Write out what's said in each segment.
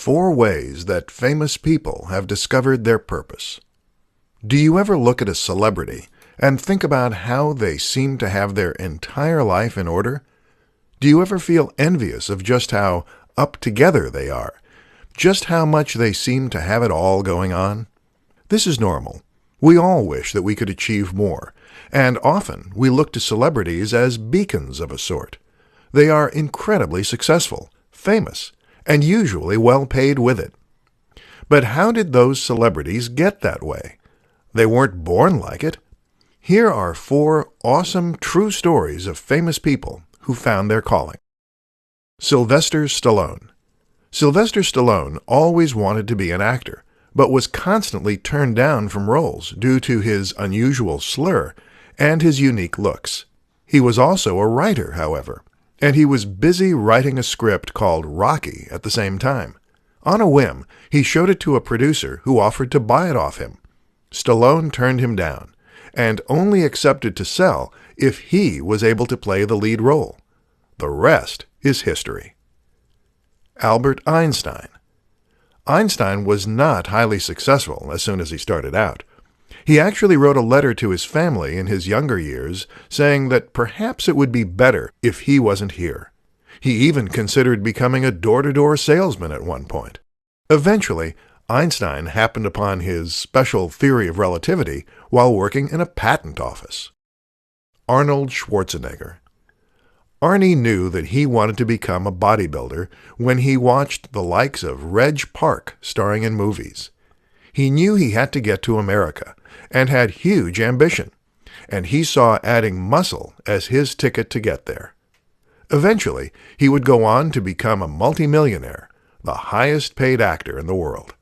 4 ways that famous people have discovered their purpose. Do you ever look at a celebrity and think about how they seem to have their entire life in order? Do you ever feel envious of just how up together they are? Just how much they seem to have it all going on? This is normal. We all wish that we could achieve more, and often we look to celebrities as beacons of a sort. They are incredibly successful, famous, and usually well paid with it. But how did those celebrities get that way? They weren't born like it. Here are 4 awesome true stories of famous people who found their calling. Sylvester Stallone. Sylvester Stallone always wanted to be an actor, but was constantly turned down from roles due to his unusual slur and his unique looks. He was also a writer, however, and he was busy writing a script called Rocky at the same time. On a whim, he showed it to a producer who offered to buy it off him. Stallone turned him down, and only accepted to sell if he was able to play the lead role. The rest is history. Albert Einstein. Einstein was not highly successful as soon as he started out. He actually wrote a letter to his family in his younger years saying that perhaps it would be better if he wasn't here. He even considered becoming a door-to-door salesman at one point. Eventually, Einstein happened upon his special theory of relativity while working in a patent office. Arnold Schwarzenegger. Arnie knew that he wanted to become a bodybuilder when he watched the likes of Reg Park starring in movies. He knew he had to get to America and had huge ambition, and he saw adding muscle as his ticket to get there. Eventually, he would go on to become a multimillionaire, the highest-paid actor in the world.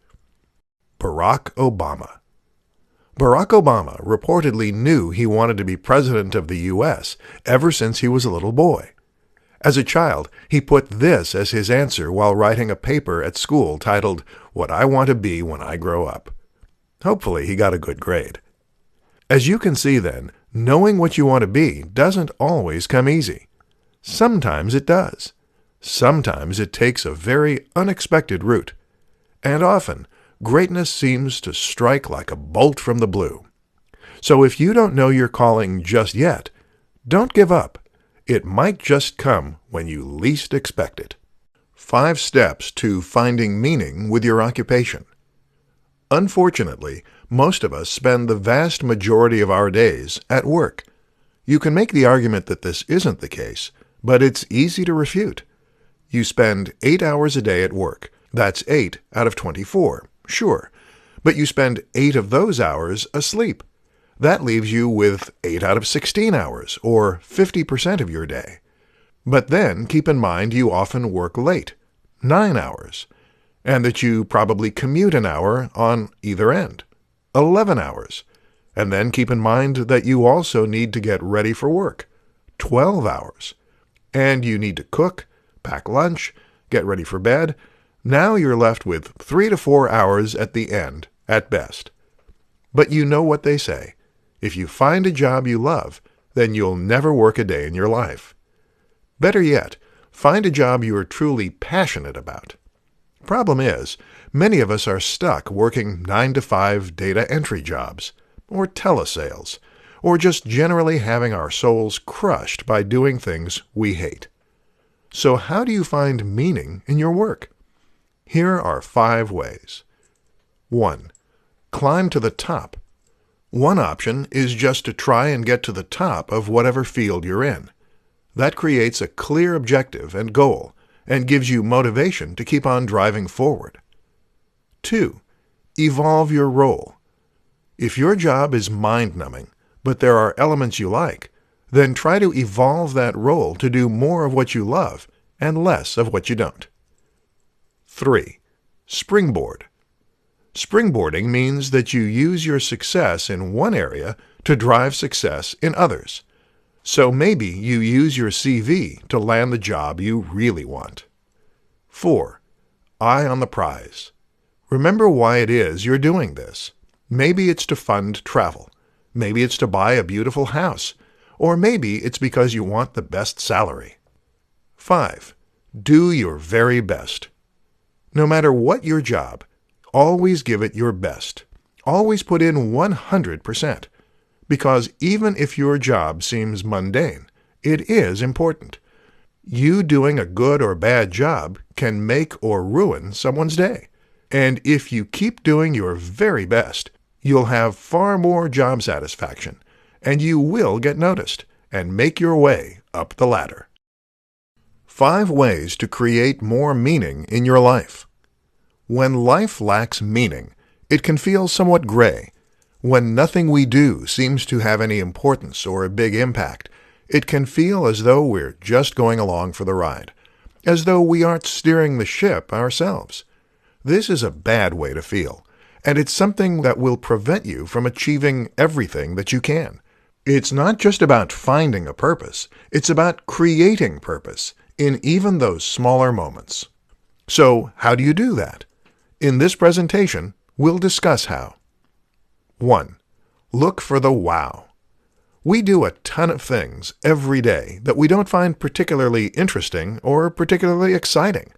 Barack Obama. Barack Obama reportedly knew he wanted to be president of the U.S. ever since he was a little boy. As a child, he put this as his answer while writing a paper at school titled, "What I Want to Be When I Grow Up." Hopefully, he got a good grade. As you can see then, knowing what you want to be doesn't always come easy. Sometimes it does. Sometimes it takes a very unexpected route. And often, greatness seems to strike like a bolt from the blue. So if you don't know your calling just yet, don't give up. It might just come when you least expect it. 5 steps to finding meaning with your occupation. Unfortunately, most of us spend the vast majority of our days at work. You can make the argument that this isn't the case, but it's easy to refute. You spend 8 hours a day at work. That's 8 out of 24, sure. But you spend 8 of those hours asleep. That leaves you with 8 out of 16 hours, or 50% of your day. But then keep in mind you often work late, 9 hours, and that you probably commute an hour on either end, 11 hours. And then keep in mind that you also need to get ready for work, 12 hours. And you need to cook, pack lunch, get ready for bed. Now you're left with 3 to 4 hours at the end, at best. But you know what they say. If you find a job you love, then you'll never work a day in your life. Better yet, find a job you are truly passionate about. Problem is, many of us are stuck working 9-to-5 data entry jobs, or telesales, or just generally having our souls crushed by doing things we hate. So how do you find meaning in your work? Here are 5 ways. 1. Climb to the top. One option is just to try and get to the top of whatever field you're in. That creates a clear objective and goal, and gives you motivation to keep on driving forward. 2. Evolve your role. If your job is mind-numbing, but there are elements you like, then try to evolve that role to do more of what you love and less of what you don't. 3. Springboard. Springboarding means that you use your success in one area to drive success in others. So maybe you use your CV to land the job you really want. 4. Eye on the prize. Remember why it is you're doing this. Maybe it's to fund travel. Maybe it's to buy a beautiful house. Or maybe it's because you want the best salary. 5. Do your very best. No matter what your job, always give it your best. Always put in 100%. Because even if your job seems mundane, it is important. You doing a good or bad job can make or ruin someone's day. And if you keep doing your very best, you'll have far more job satisfaction, and you will get noticed and make your way up the ladder. 5 ways to create more meaning in your life. When life lacks meaning, it can feel somewhat gray. When nothing we do seems to have any importance or a big impact, it can feel as though we're just going along for the ride, as though we aren't steering the ship ourselves. This is a bad way to feel, and it's something that will prevent you from achieving everything that you can. It's not just about finding a purpose, it's about creating purpose in even those smaller moments. So, how do you do that? In this presentation, we'll discuss how. 1. Look for the wow. We do a ton of things every day that we don't find particularly interesting or particularly exciting.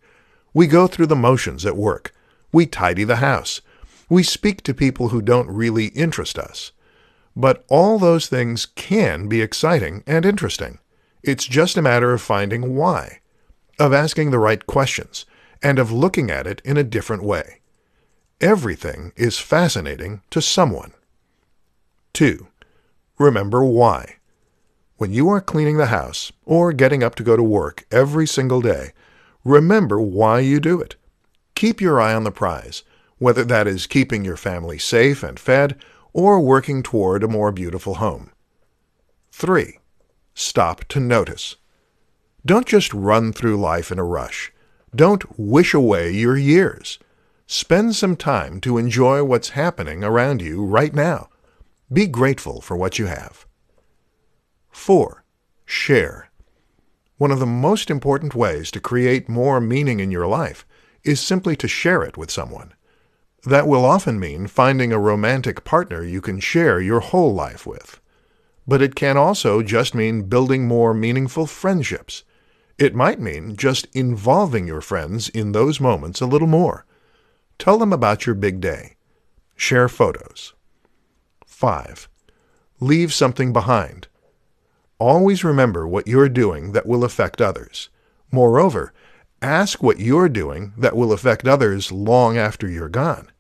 We go through the motions at work. We tidy the house. We speak to people who don't really interest us. But all those things can be exciting and interesting. It's just a matter of finding why, of asking the right questions, and of looking at it in a different way. Everything is fascinating to someone. 2. Remember why. When you are cleaning the house or getting up to go to work every single day, remember why you do it. Keep your eye on the prize, whether that is keeping your family safe and fed or working toward a more beautiful home. 3. Stop to notice. Don't just run through life in a rush. Don't wish away your years. Spend some time to enjoy what's happening around you right now. Be grateful for what you have. 4. Share. One of the most important ways to create more meaning in your life is simply to share it with someone. That will often mean finding a romantic partner you can share your whole life with. But it can also just mean building more meaningful friendships. It might mean just involving your friends in those moments a little more. Tell them about your big day. Share photos. 5. Leave something behind. Always remember what you're doing that will affect others. Moreover, ask what you're doing that will affect others long after you're gone.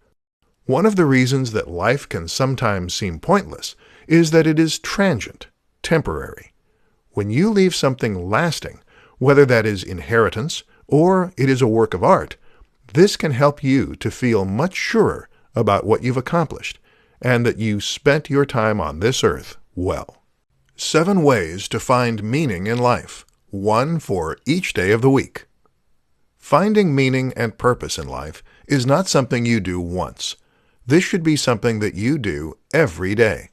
One of the reasons that life can sometimes seem pointless is that it is transient, temporary. When you leave something lasting, whether that is inheritance or it is a work of art, this can help you to feel much surer about what you've accomplished and that you spent your time on this earth well. 7 ways to find meaning in life, 1 for each day of the week. Finding meaning and purpose in life is not something you do once. This should be something that you do every day,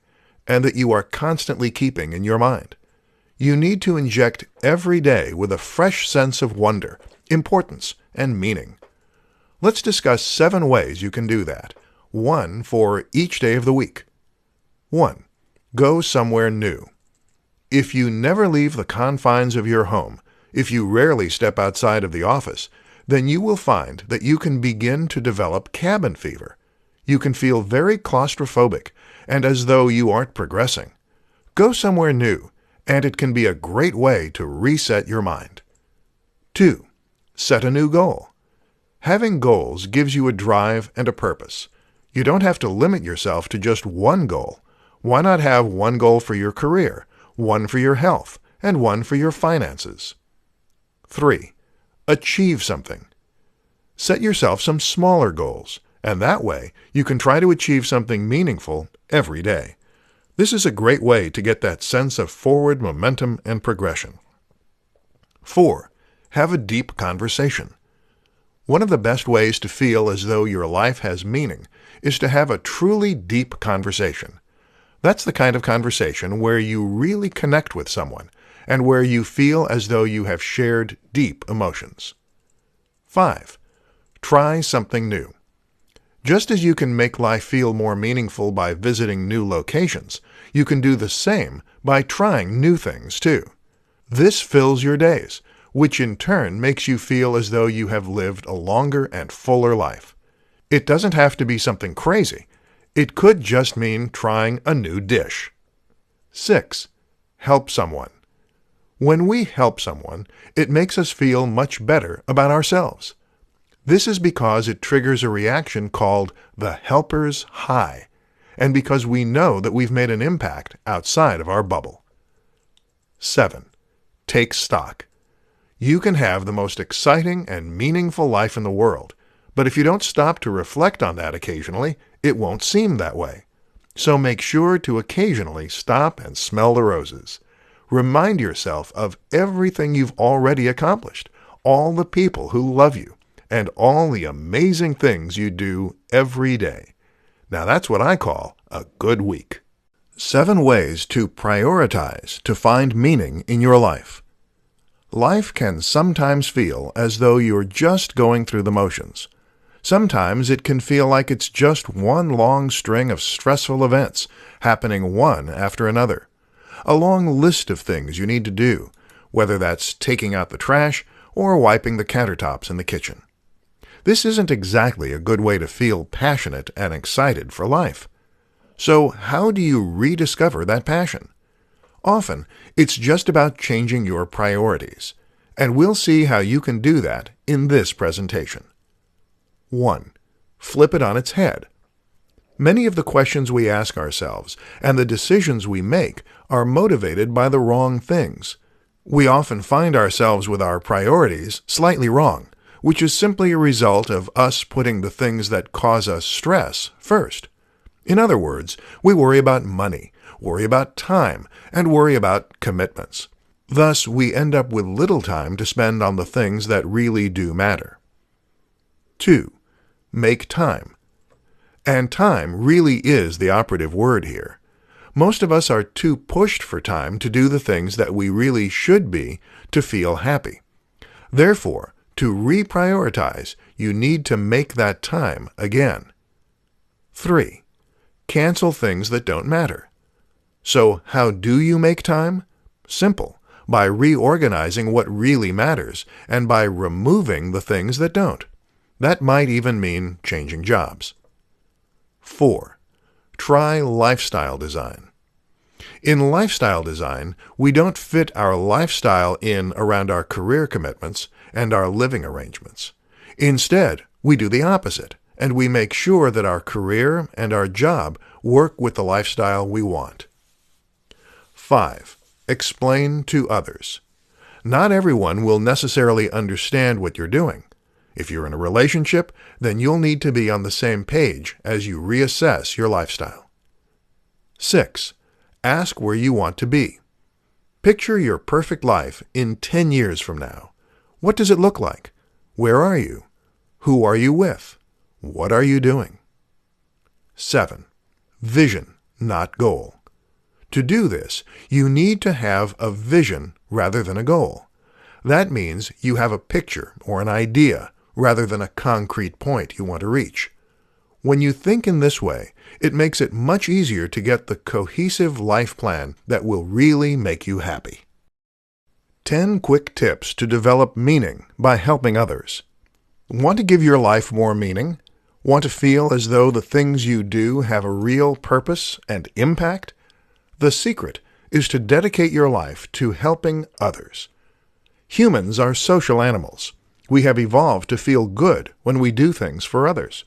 and that you are constantly keeping in your mind. You need to inject every day with a fresh sense of wonder, importance, and meaning. Let's discuss 7 ways you can do that, 1 for each day of the week. 1. Go somewhere new. If you never leave the confines of your home, if you rarely step outside of the office, then you will find that you can begin to develop cabin fever. You can feel very claustrophobic and as though you aren't progressing. Go somewhere new, and it can be a great way to reset your mind. 2. Set a new goal. Having goals gives you a drive and a purpose. You don't have to limit yourself to just one goal. Why not have one goal for your career, one for your health, and one for your finances? 3. Achieve something. Set yourself some smaller goals, and that way you can try to achieve something meaningful every day. This is a great way to get that sense of forward momentum and progression. 4. Have a deep conversation. One of the best ways to feel as though your life has meaning is to have a truly deep conversation. That's the kind of conversation where you really connect with someone and where you feel as though you have shared deep emotions. 5. Try something new. Just as you can make life feel more meaningful by visiting new locations, you can do the same by trying new things too. This fills your days, which in turn makes you feel as though you have lived a longer and fuller life. It doesn't have to be something crazy. It could just mean trying a new dish. 6. Help someone. When we help someone, it makes us feel much better about ourselves. This is because it triggers a reaction called the helper's high, and because we know that we've made an impact outside of our bubble. 7. Take stock. You can have the most exciting and meaningful life in the world, but if you don't stop to reflect on that occasionally, it won't seem that way. So make sure to occasionally stop and smell the roses. Remind yourself of everything you've already accomplished, all the people who love you, and all the amazing things you do every day. Now that's what I call a good week. 7 ways to prioritize to find meaning in your life. Life can sometimes feel as though you're just going through the motions. Sometimes it can feel like it's just one long string of stressful events happening one after another. A long list of things you need to do, whether that's taking out the trash or wiping the countertops in the kitchen. This isn't exactly a good way to feel passionate and excited for life. So how do you rediscover that passion? Often, it's just about changing your priorities, and we'll see how you can do that in this presentation. 1. Flip it on its head. Many of the questions we ask ourselves and the decisions we make are motivated by the wrong things. We often find ourselves with our priorities slightly wrong, which is simply a result of us putting the things that cause us stress first. In other words, we worry about money, worry about time, and worry about commitments. Thus, we end up with little time to spend on the things that really do matter. 2. Make time. And time really is the operative word here. Most of us are too pushed for time to do the things that we really should be to feel happy. Therefore, to reprioritize, you need to make that time again. 3. Cancel things that don't matter. So how do you make time? Simple, by reorganizing what really matters and by removing the things that don't. That might even mean changing jobs. 4. Try lifestyle design. In lifestyle design, we don't fit our lifestyle in around our career commitments and our living arrangements. Instead, we do the opposite, and we make sure that our career and our job work with the lifestyle we want. 5. Explain to others. Not everyone will necessarily understand what you're doing. If you're in a relationship, then you'll need to be on the same page as you reassess your lifestyle. 6. Ask where you want to be. Picture your perfect life in 10 years from now. What does it look like? Where are you? Who are you with? What are you doing? 7. Vision, not goal. To do this, you need to have a vision rather than a goal. That means you have a picture or an idea rather than a concrete point you want to reach. When you think in this way, it makes it much easier to get the cohesive life plan that will really make you happy. 10 quick tips to develop meaning by helping others. Want to give your life more meaning? Want to feel as though the things you do have a real purpose and impact? The secret is to dedicate your life to helping others. Humans are social animals. We have evolved to feel good when we do things for others.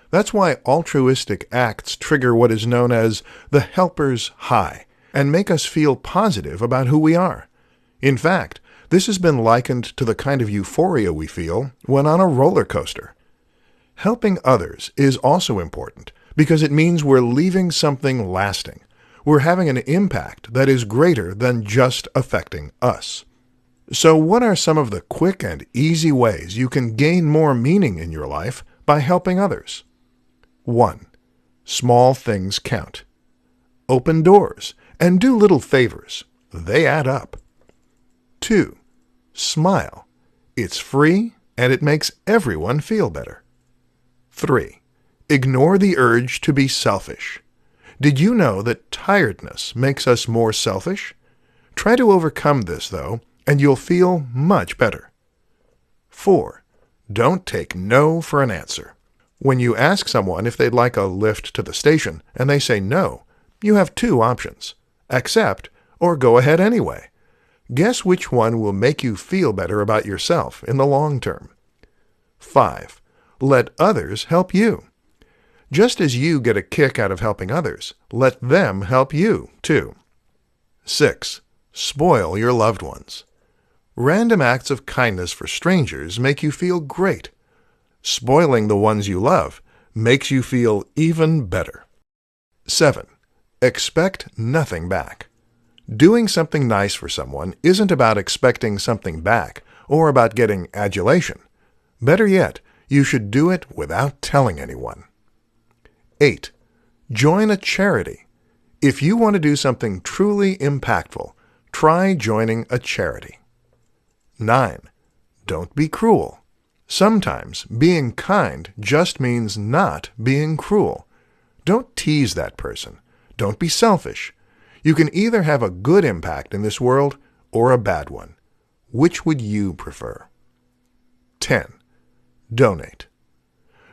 That's why altruistic acts trigger what is known as the helper's high and make us feel positive about who we are. In fact, this has been likened to the kind of euphoria we feel when on a roller coaster. Helping others is also important because it means we're leaving something lasting. We're having an impact that is greater than just affecting us. So what are some of the quick and easy ways you can gain more meaning in your life by helping others? 1. Small things count. Open doors and do little favors. They add up. 2. Smile. It's free and it makes everyone feel better. 3. Ignore the urge to be selfish. Did you know that tiredness makes us more selfish? Try to overcome this, though, and you'll feel much better. 4. Don't take no for an answer. When you ask someone if they'd like a lift to the station and they say no, you have two options: accept or go ahead anyway. Guess which one will make you feel better about yourself in the long term. 5. Let others help you. Just as you get a kick out of helping others, let them help you, too. 6. Spoil your loved ones. Random acts of kindness for strangers make you feel great. Spoiling the ones you love makes you feel even better. 7. Expect nothing back. Doing something nice for someone isn't about expecting something back or about getting adulation. Better yet, you should do it without telling anyone. 8. Join a charity. If you want to do something truly impactful, try joining a charity. 9. Don't be cruel. Sometimes being kind just means not being cruel. Don't tease that person. Don't be selfish. You can either have a good impact in this world or a bad one. Which would you prefer? 10. Donate.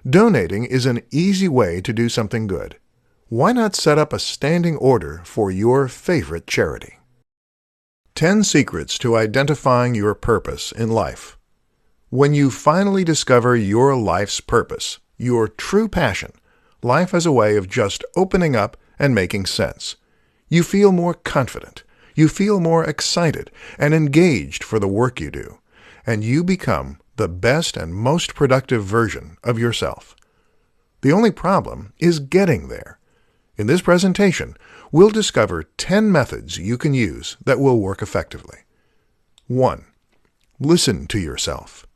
Donating is an easy way to do something good. Why not set up a standing order for your favorite charity? 10 secrets to identifying your purpose in life. When you finally discover your life's purpose, your true passion, life has a way of just opening up and making sense. You feel more confident, you feel more excited and engaged for the work you do, and you become the best and most productive version of yourself. The only problem is getting there. In this presentation, we'll discover 10 methods you can use that will work effectively. 1. Listen to yourself.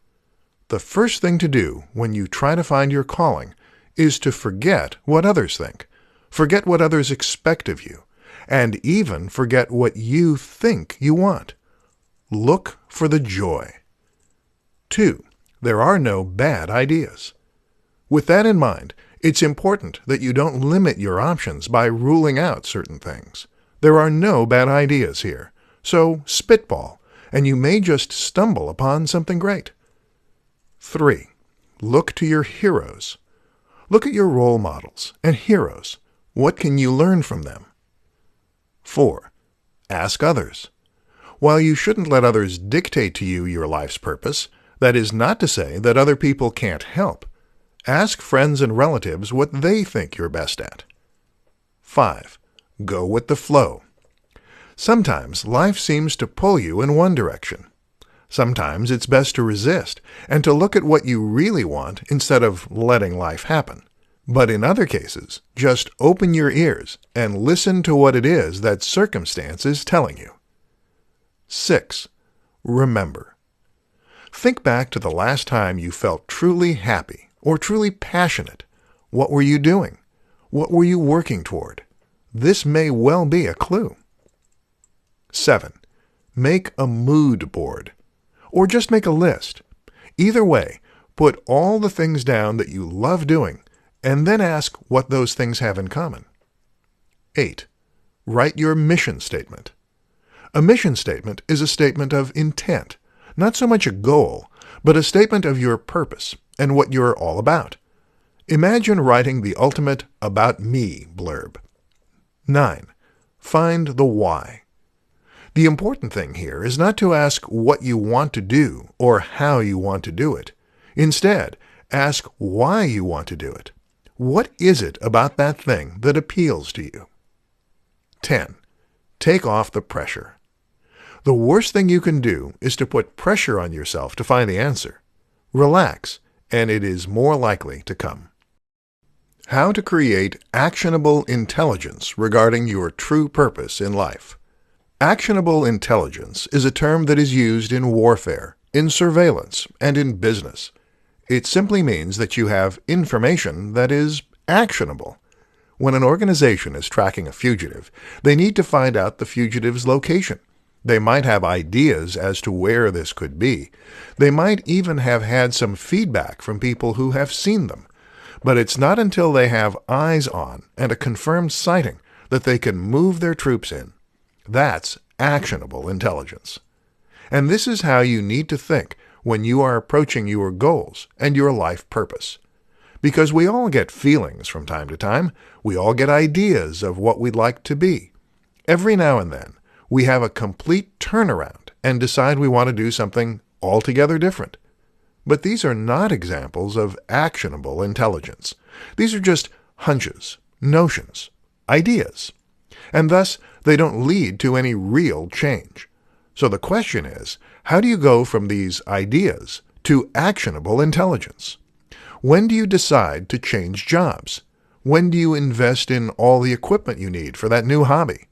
The first thing to do when you try to find your calling is to forget what others think, forget what others expect of you, and even forget what you think you want. Look for the joy. 2. There are no bad ideas. With that in mind, it's important that you don't limit your options by ruling out certain things. There are no bad ideas here, so spitball, and you may just stumble upon something great. 3. Look to your heroes. Look at your role models and heroes. What can you learn from them? 4. Ask others. While you shouldn't let others dictate to you your life's purpose, that is not to say that other people can't help. Ask friends and relatives what they think you're best at. 5. Go with the flow. Sometimes life seems to pull you in one direction. Sometimes it's best to resist and to look at what you really want instead of letting life happen. But in other cases, just open your ears and listen to what it is that circumstance is telling you. 6. Remember. Think back to the last time you felt truly happy or truly passionate. What were you doing? What were you working toward? This may well be a clue. 7. Make a mood board. Or just make a list. Either way, put all the things down that you love doing and then ask what those things have in common. 8. Write your mission statement. A mission statement is a statement of intent, not so much a goal, but a statement of your purpose and what you're all about. Imagine writing the ultimate About Me blurb. 9. Find the why. The important thing here is not to ask what you want to do or how you want to do it. Instead, ask why you want to do it. What is it about that thing that appeals to you? 10. Take off the pressure. The worst thing you can do is to put pressure on yourself to find the answer. Relax, and it is more likely to come. How to create actionable intelligence regarding your true purpose in life. Actionable intelligence is a term that is used in warfare, in surveillance, and in business. It simply means that you have information that is actionable. When an organization is tracking a fugitive, they need to find out the fugitive's location. They might have ideas as to where this could be. They might even have had some feedback from people who have seen them. But it's not until they have eyes on and a confirmed sighting that they can move their troops in. That's actionable intelligence. And this is how you need to think when you are approaching your goals and your life purpose. Because we all get feelings from time to time. We all get ideas of what we'd like to be. Every now and then, we have a complete turnaround and decide we want to do something altogether different. But these are not examples of actionable intelligence. These are just hunches, notions, ideas. And thus, they don't lead to any real change. So the question is, how do you go from these ideas to actionable intelligence? When do you decide to change jobs? When do you invest in all the equipment you need for that new hobby?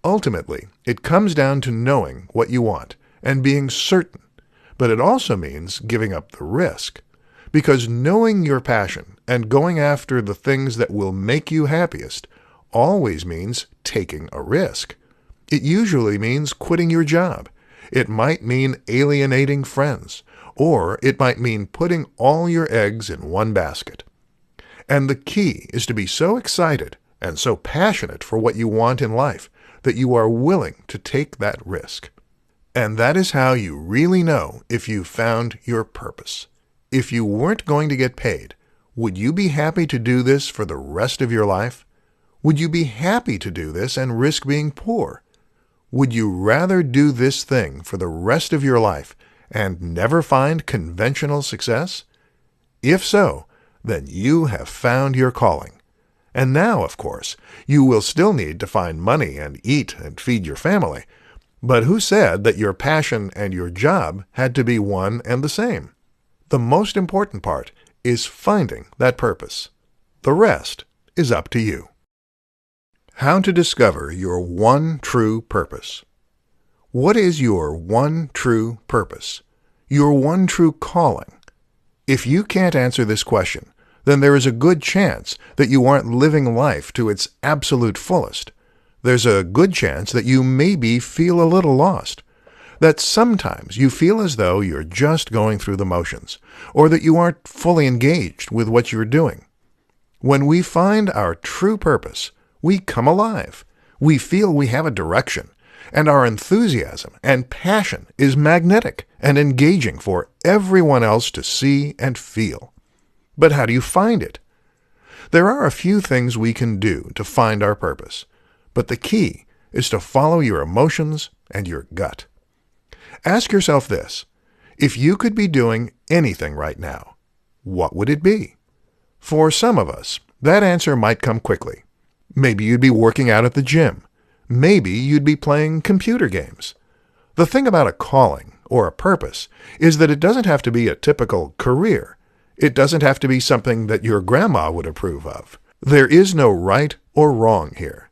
Ultimately, it comes down to knowing what you want and being certain, but it also means giving up the risk. Because knowing your passion and going after the things that will make you happiest always means taking a risk. It usually means quitting your job. It might mean alienating friends, or it might mean putting all your eggs in one basket. And the key is to be so excited and so passionate for what you want in life that you are willing to take that risk. And that is how you really know if you've found your purpose. If you weren't going to get paid, would you be happy to do this for the rest of your life? Would you be happy to do this and risk being poor? Would you rather do this thing for the rest of your life and never find conventional success? If so, then you have found your calling. And now, of course, you will still need to find money and eat and feed your family. But who said that your passion and your job had to be one and the same? The most important part is finding that purpose. The rest is up to you. How to discover your one true purpose. What is your one true purpose? Your one true calling? If you can't answer this question, then there is a good chance that you aren't living life to its absolute fullest. There's a good chance that you maybe feel a little lost, that sometimes you feel as though you're just going through the motions, or that you aren't fully engaged with what you're doing. When we find our true purpose, we come alive. We feel we have a direction, and our enthusiasm and passion is magnetic and engaging for everyone else to see and feel. But how do you find it? There are a few things we can do to find our purpose, but the key is to follow your emotions and your gut. Ask yourself this: if you could be doing anything right now, what would it be? For some of us, that answer might come quickly. Maybe you'd be working out at the gym. Maybe you'd be playing computer games. The thing about a calling or a purpose is that it doesn't have to be a typical career. It doesn't have to be something that your grandma would approve of. There is no right or wrong here.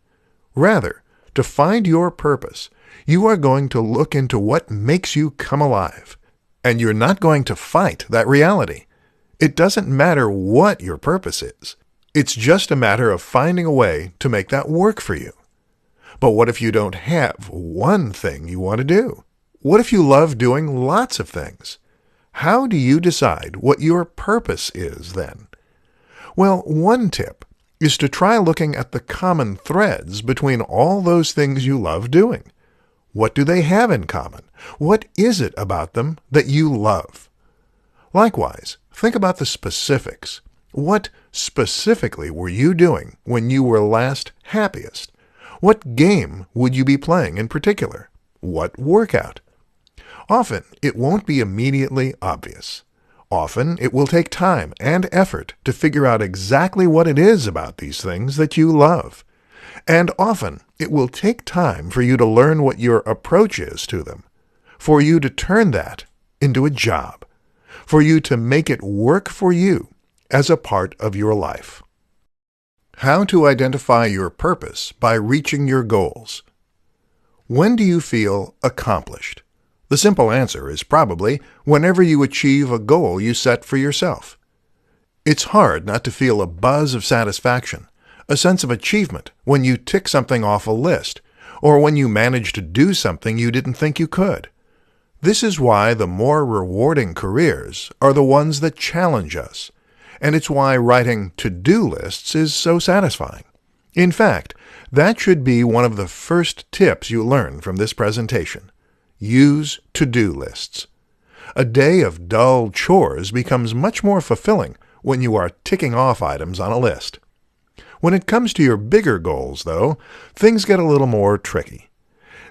Rather, to find your purpose, you are going to look into what makes you come alive. And you're not going to fight that reality. It doesn't matter what your purpose is. It's just a matter of finding a way to make that work for you. But what if you don't have one thing you want to do? What if you love doing lots of things? How do you decide what your purpose is then? Well, one tip is to try looking at the common threads between all those things you love doing. What do they have in common? What is it about them that you love? Likewise, think about the specifics. What specifically were you doing when you were last happiest? What game would you be playing in particular? What workout? Often, it won't be immediately obvious. Often, it will take time and effort to figure out exactly what it is about these things that you love. And often, it will take time for you to learn what your approach is to them, for you to turn that into a job, for you to make it work for you as a part of your life. How to identify your purpose by reaching your goals. When do you feel accomplished? The simple answer is probably whenever you achieve a goal you set for yourself. It's hard not to feel a buzz of satisfaction, a sense of achievement when you tick something off a list, or when you manage to do something you didn't think you could. This is why the more rewarding careers are the ones that challenge us, and it's why writing to-do lists is so satisfying. In fact, that should be one of the first tips you learn from this presentation. Use to-do lists. A day of dull chores becomes much more fulfilling when you are ticking off items on a list. When it comes to your bigger goals, though, things get a little more tricky.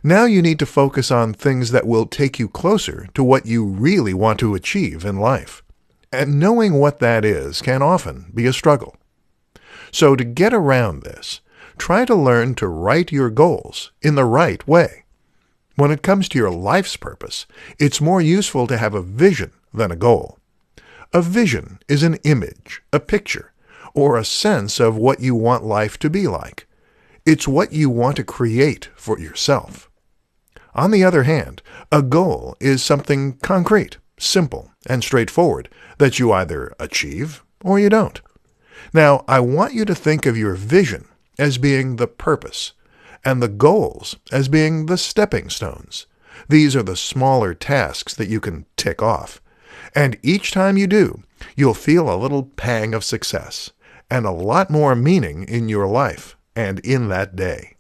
Now you need to focus on things that will take you closer to what you really want to achieve in life. And knowing what that is can often be a struggle. So to get around this, try to learn to write your goals in the right way. When it comes to your life's purpose, it's more useful to have a vision than a goal. A vision is an image, a picture, or a sense of what you want life to be like. It's what you want to create for yourself. On the other hand, a goal is something concrete, simple, and straightforward that you either achieve or you don't. Now, I want you to think of your vision as being the purpose, and the goals as being the stepping stones. These are the smaller tasks that you can tick off. And each time you do, you'll feel a little pang of success, and a lot more meaning in your life and in that day.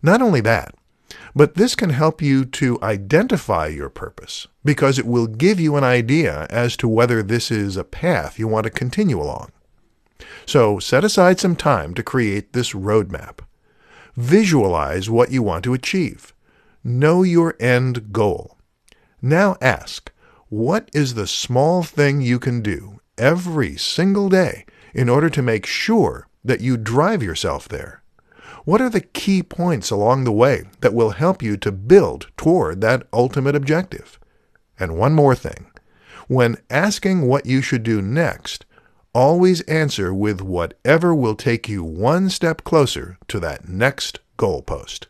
Not only that, but this can help you to identify your purpose, because it will give you an idea as to whether this is a path you want to continue along. So set aside some time to create this roadmap. Visualize what you want to achieve. Know your end goal. Now ask, what is the small thing you can do every single day in order to make sure that you drive yourself there? What are the key points along the way that will help you to build toward that ultimate objective? And one more thing. When asking what you should do next, always answer with whatever will take you one step closer to that next goalpost.